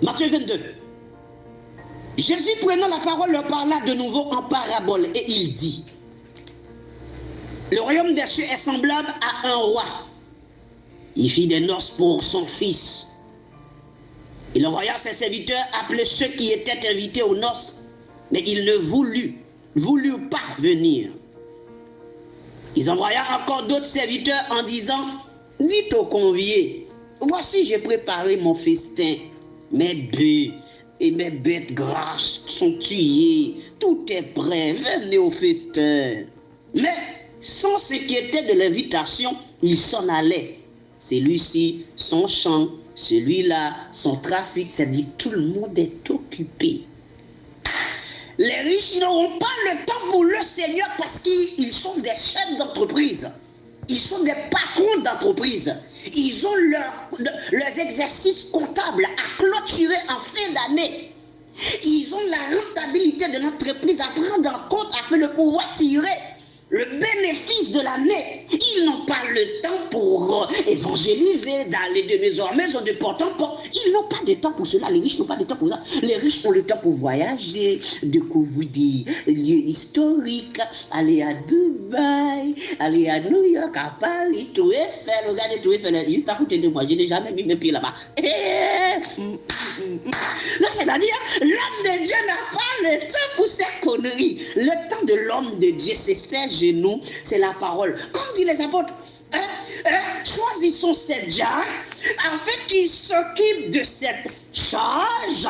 Matthieu 22. Jésus, prenant la parole, leur parla de nouveau en parabole et il dit: le royaume des cieux est semblable à un roi. Il fit des noces pour son fils. Il envoya ses serviteurs appeler ceux qui étaient invités aux noces, mais ils ne voulurent pas venir. Ils envoya encore d'autres serviteurs en disant: dites aux conviés, voici j'ai préparé mon festin, mes bœufs et mes bêtes grasses sont tuées, tout est prêt, venez au festin. Mais sans ce qui était de l'invitation, ils s'en allaient. Celui-ci, son champ, celui-là, son trafic, c'est-à-dire tout le monde est occupé. Les riches n'auront pas le temps pour le Seigneur parce qu'ils sont des chefs d'entreprise. Ils sont des patrons d'entreprise. Ils ont leurs exercices comptables à clôturer en fin d'année. Ils ont la rentabilité de l'entreprise à prendre en compte afin de pouvoir tirer le bénéfice de l'année. Ils n'ont pas le temps pour évangéliser, d'aller de maison en maison, de porte en porte. Ils n'ont pas de temps pour cela. Les riches n'ont pas de temps pour ça. Les riches ont le temps pour voyager, découvrir des lieux historiques, aller à Dubaï, aller à New York, à Paris, tout Eiffel, regardez tout Eiffel. Juste à côté de moi, je n'ai jamais mis mes pieds là-bas. Là, c'est-à-dire, l'homme de Dieu n'a pas le temps pour ces conneries. Le temps de l'homme de Dieu, c'est ses genoux, c'est la parole. Comme dit les apôtres, choisissons cette gens afin qu'ils s'occupent de cette charge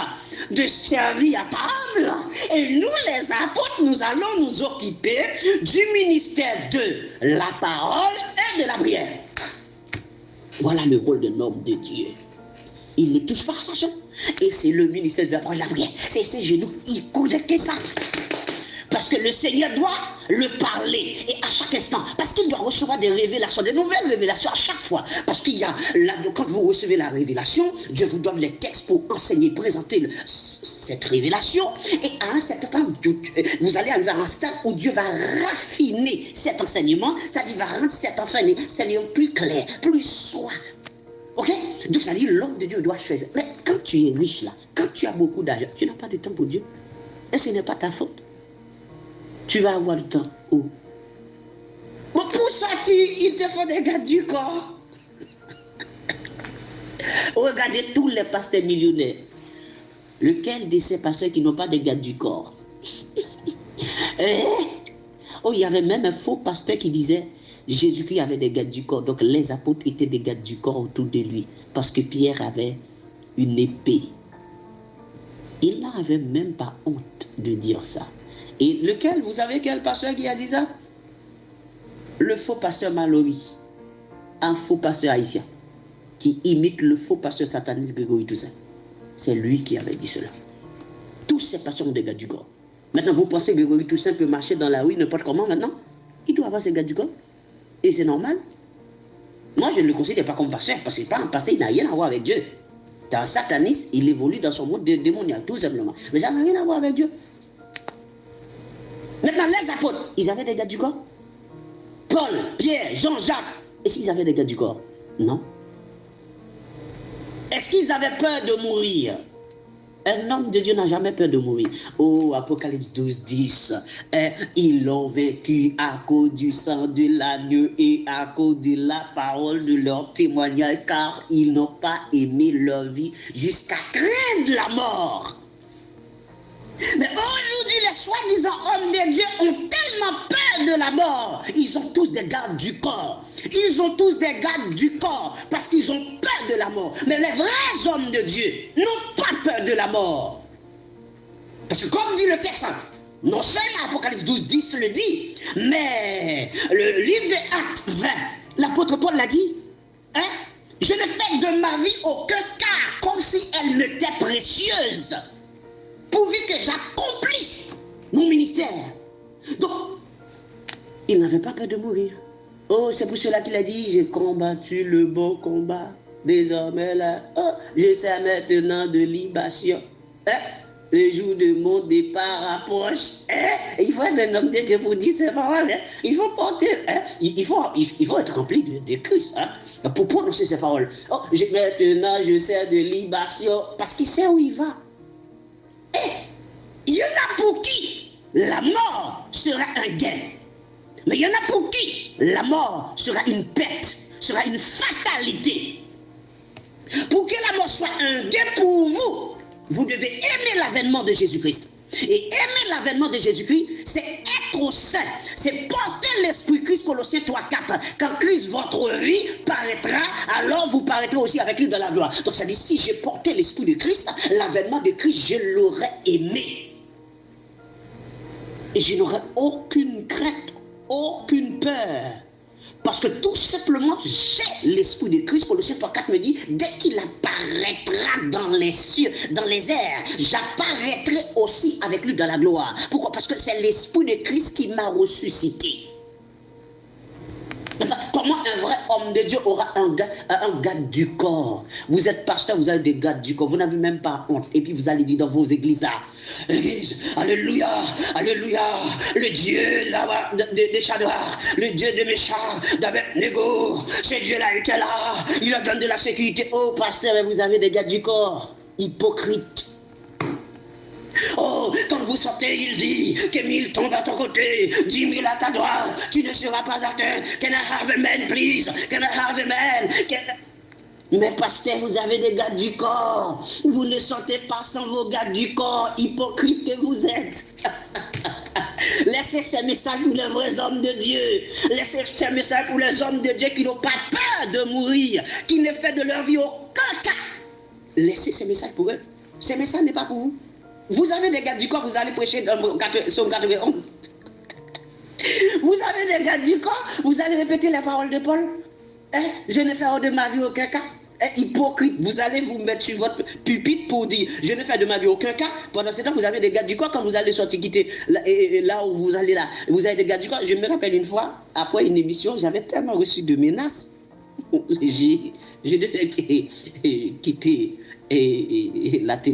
de servir à table. Et nous, les apôtres, nous allons nous occuper du ministère de la parole et de la prière. Voilà le rôle d'un homme de Dieu. Il ne touche pas à l'argent. Et c'est le ministère de la parole et de la prière. C'est ses genoux, il court que ça. Parce que le Seigneur doit le parler, et à chaque instant, parce qu'il doit recevoir des révélations, des nouvelles révélations à chaque fois. Parce qu'il y a, quand vous recevez la révélation, Dieu vous donne les textes pour enseigner, présenter cette révélation, et à un certain temps, vous allez arriver à un stade où Dieu va raffiner cet enseignement, c'est-à-dire va rendre cet enseignement plus clair, plus soin. Ok? Donc ça dit, l'homme de Dieu doit choisir. Mais quand tu es riche là, quand tu as beaucoup d'argent, tu n'as pas de temps pour Dieu. Et ce n'est pas ta faute. Tu vas avoir le temps. Où? Mais pour ça, ils te font des gardes du corps. Regardez tous les pasteurs millionnaires. Lequel de ces pasteurs qui n'ont pas de garde du corps? Oh, il y avait même un faux pasteur qui disait Jésus-Christ avait des gardes du corps. Donc les apôtres étaient des gardes du corps autour de lui. Parce que Pierre avait une épée. Il n'avait même pas honte de dire ça. Et lequel, vous savez quel pasteur qui a dit ça? Le faux pasteur Mallory, un faux pasteur haïtien, qui imite le faux pasteur sataniste Grégory Toussaint. C'est lui qui avait dit cela. Tous ces pasteurs ont des gars du corps. Maintenant, vous pensez que Grégory Toussaint peut marcher dans la rue n'importe comment maintenant? Il doit avoir ses gars du corps. Et c'est normal. Moi, je ne le considère pas comme pasteur, parce que pas un pasteur, il n'a rien à voir avec Dieu. C'est un sataniste, il évolue dans son monde démoniaque, tout simplement. Mais ça n'a rien à voir avec Dieu. Maintenant, les apôtres, ils avaient des gars du corps? Paul, Pierre, Jean-Jacques, est-ce qu'ils avaient des gars du corps? Non. Est-ce qu'ils avaient peur de mourir? Un homme de Dieu n'a jamais peur de mourir. Oh, Apocalypse 12, 10. Ils l'ont vécu à cause du sang de l'agneau et à cause de la parole de leur témoignage, car ils n'ont pas aimé leur vie jusqu'à craindre la mort. Mais aujourd'hui, les soi-disant hommes de Dieu ont tellement peur de la mort. Ils ont tous des gardes du corps. Ils ont tous des gardes du corps parce qu'ils ont peur de la mort. Mais les vrais hommes de Dieu n'ont pas peur de la mort. Parce que comme dit le texte, non seulement Apocalypse 12, 10 le dit, mais le livre des Actes 20, l'apôtre Paul l'a dit, je ne fais de ma vie aucun quart comme si elle m'était précieuse, pourvu que j'accomplisse mon ministère. Donc, il n'avait pas peur de mourir. Oh, c'est pour cela qu'il a dit, j'ai combattu le bon combat. Désormais là, oh, je sais maintenant de libation. Le jour de mon départ approche. Il faut être un homme de Dieu pour dire ces paroles. Il faut porter, il faut être rempli de Christ. pour prononcer ces paroles. Oh, maintenant, je sers de libation. Parce qu'il sait où il va. Et il y en a pour qui la mort sera un gain. Mais il y en a pour qui la mort sera une perte, sera une fatalité. Pour que la mort soit un gain pour vous, vous devez aimer l'avènement de Jésus-Christ. Et aimer l'avènement de Jésus-Christ, c'est être au sein, c'est porter l'Esprit Christ, Colossiens 3:4. Quand Christ, votre vie, paraîtra, alors vous paraîtrez aussi avec lui dans la gloire. Donc ça dit, si j'ai porté l'Esprit de Christ, l'avènement de Christ, je l'aurais aimé. Et je n'aurais aucune crainte, aucune peur. Parce que tout simplement, j'ai l'Esprit de Christ. Colossiens 3:4 me dit, dès qu'il apparaîtra dans les cieux, dans les airs, j'apparaîtrai aussi avec lui dans la gloire. Pourquoi? Parce que c'est l'Esprit de Christ qui m'a ressuscité. Comment un vrai homme de Dieu aura un garde du corps? Vous êtes pasteur, vous avez des gardes du corps, vous n'avez même pas honte. Et puis vous allez dire dans vos églises là, église, alléluia, alléluia, le Dieu de Shadrach, le Dieu de Meshach, d'Abednego, ce Dieu-là était là, il a donné de la sécurité. Oh pasteur, vous avez des gardes du corps, hypocrite. Oh, quand vous sortez, il dit que 1000 tombent à ton côté, 10 000 à ta droite, tu ne seras pas atteint. Can I have a man, please? Can I have a man? Mais pasteur, vous avez des gardes du corps. Vous ne sortez pas sans vos gardes du corps, hypocrite que vous êtes. Laissez ces messages pour les vrais hommes de Dieu. Laissez ces messages pour les hommes de Dieu qui n'ont pas peur de mourir, qui ne font de leur vie aucun cas. Laissez ces messages pour eux. Ces messages n'est pas pour vous. Vous avez des gardes du corps, vous allez prêcher dans Psaume 91. Vous avez des gardes du corps, vous allez répéter les paroles de Paul. Je ne fais de ma vie aucun cas. Hypocrite, vous allez vous mettre sur votre pupitre pour dire je ne fais de ma vie aucun cas. Pendant ce temps, vous avez des gardes du corps quand vous allez sortir quitter là où vous allez là. Vous avez des gardes du corps. Je me rappelle une fois, après une émission, j'avais tellement reçu de menaces. J'ai devais quitter la télé.